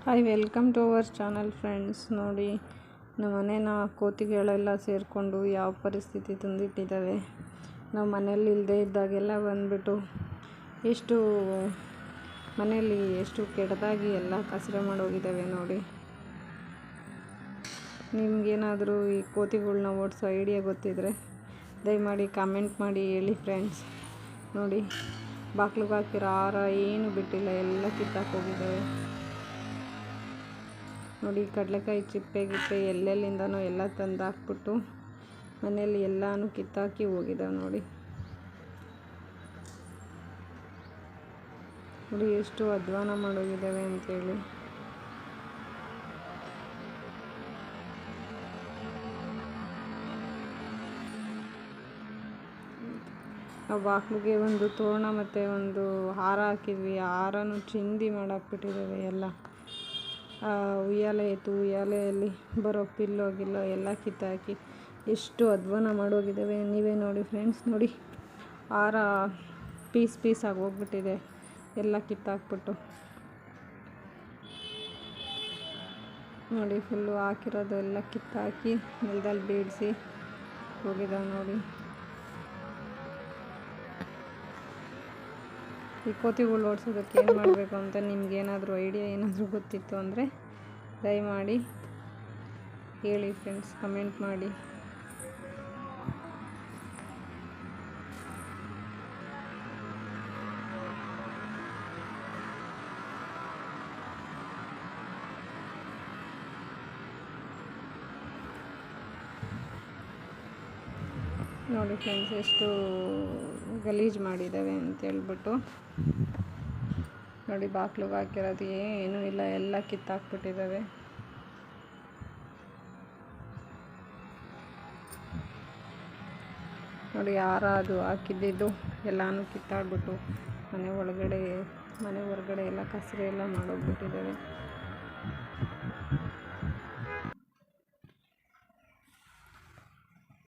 Hi, welcome to our channel friends. ನೋಡಿ, ನಮ್ಮ ಮನೇನ ಕೋತಿಗಳೆಲ್ಲ ಸೇರಿಕೊಂಡು ಯಾವ ಪರಿಸ್ಥಿತಿ ತಂದಿಟ್ಟಿದ್ದಾವೆ. ನಾವು ಮನೇಲಿ ಇಲ್ಲದೆ ಇದ್ದಾಗೆಲ್ಲ ಬಂದುಬಿಟ್ಟು ಮನೆಯಲ್ಲಿ ಎಷ್ಟು ಕೆಟ್ಟದಾಗಿ ಎಲ್ಲ ಕಸರೆ ಮಾಡೋಗಿದ್ದಾವೆ ನೋಡಿ. ನಿಮಗೇನಾದರೂ ಈ ಕೋತಿಗಳನ್ನ ಓಡಿಸೋ ಐಡಿಯಾ ಗೊತ್ತಿದ್ದರೆ ದಯಮಾಡಿ ಕಾಮೆಂಟ್ ಮಾಡಿ ಹೇಳಿ ಫ್ರೆಂಡ್ಸ್. ನೋಡಿ, ಬಾಗ್ಲಿಗೆ ಹಾಕಿರೋ ಹಾರ ಏನು ಬಿಟ್ಟಿಲ್ಲ, ಎಲ್ಲ ಕಿತ್ತಾಕೋಗಿದ್ದಾವೆ. ನೋಡಿ, ಕಡಲೆಕಾಯಿ ಚಿಪ್ಪೆ ಎಲ್ಲೆಲ್ಲಿಂದನೋ ಎಲ್ಲ ತಂದು ಹಾಕ್ಬಿಟ್ಟು ಮನೆಯಲ್ಲಿ ಎಲ್ಲನೂ ಕಿತ್ತಾಕಿ ಹೋಗಿದ್ದಾವೆ. ನೋಡಿ ಎಷ್ಟು ಅಧ್ವಾನ ಮಾಡೋಗಿದ್ದಾವೆ ಅಂತೇಳಿ. ನಾವು ಬಾಗಿಲಿಗೆ ಒಂದು ತೋರಣ ಮತ್ತು ಒಂದು ಹಾರ ಹಾಕಿದ್ವಿ. ಆ ಹಾರನೂ ಚಿಂದಿ ಮಾಡಾಕ್ಬಿಟ್ಟಿದ್ದಾವೆ ಎಲ್ಲ. ಉಯ್ಯಾಲೆಯಲ್ಲಿ ಬರೋ ಪಿಲ್ಲೋ ಎಲ್ಲ ಕಿತ್ತಾಕಿ ಎಷ್ಟು ಅಧ್ವಾನ ಮಾಡೋಗಿದ್ದಾವೆ. ನೀವೇ ನೋಡಿ ಫ್ರೆಂಡ್ಸ್. ನೋಡಿ, ಹಾರ ಪೀಸ್ ಆಗಿ ಹೋಗ್ಬಿಟ್ಟಿದೆ ಎಲ್ಲ ಕಿತ್ತಾಕ್ಬಿಟ್ಟು. ನೋಡಿ, ಫುಲ್ಲು ಹಾಕಿರೋದು ಎಲ್ಲ ಕಿತ್ತಾಕಿ ನೆಲದಲ್ಲಿ ಬೀಳಿಸಿ ಹೋಗಿದ್ದಾವೆ. ನೋಡಿ, ಈ ಕೋತಿಗಳು ಓಡಿಸೋದಕ್ಕೆ ಏನು ಮಾಡಬೇಕು ಅಂತ ನಿಮ್ಗೇನಾದರೂ ಐಡಿಯಾ ಏನಾದರೂ ಗೊತ್ತಿತ್ತು ಅಂದರೆ ದಯಮಾಡಿ ಹೇಳಿ ಫ್ರೆಂಡ್ಸ್, ಕಮೆಂಟ್ ಮಾಡಿ. ನೋಡಿ ಫ್ರೆಂಡ್ಸ್, ಎಷ್ಟು ಗಲೀಜು ಮಾಡಿದ್ದಾವೆ ಅಂತೇಳ್ಬಿಟ್ಟು. ನೋಡಿ, ಬಾಗ್ಲಿಗೆ ಹಾಕಿರೋದು ಏನೂ ಇಲ್ಲ, ಎಲ್ಲ ಕಿತ್ತಾಕ್ಬಿಟ್ಟಿದ್ದಾವೆ. ನೋಡಿ, ಹಾರ ಅದು ಹಾಕಿದ್ದಿದ್ದು ಎಲ್ಲನೂ ಕಿತ್ತಾಡ್ಬಿಟ್ಟು ಮನೆ ಹೊರಗಡೆ ಎಲ್ಲ ಕಸರೆ ಎಲ್ಲ ಮಾಡೋಗ್ಬಿಟ್ಟಿದ್ದಾವೆ.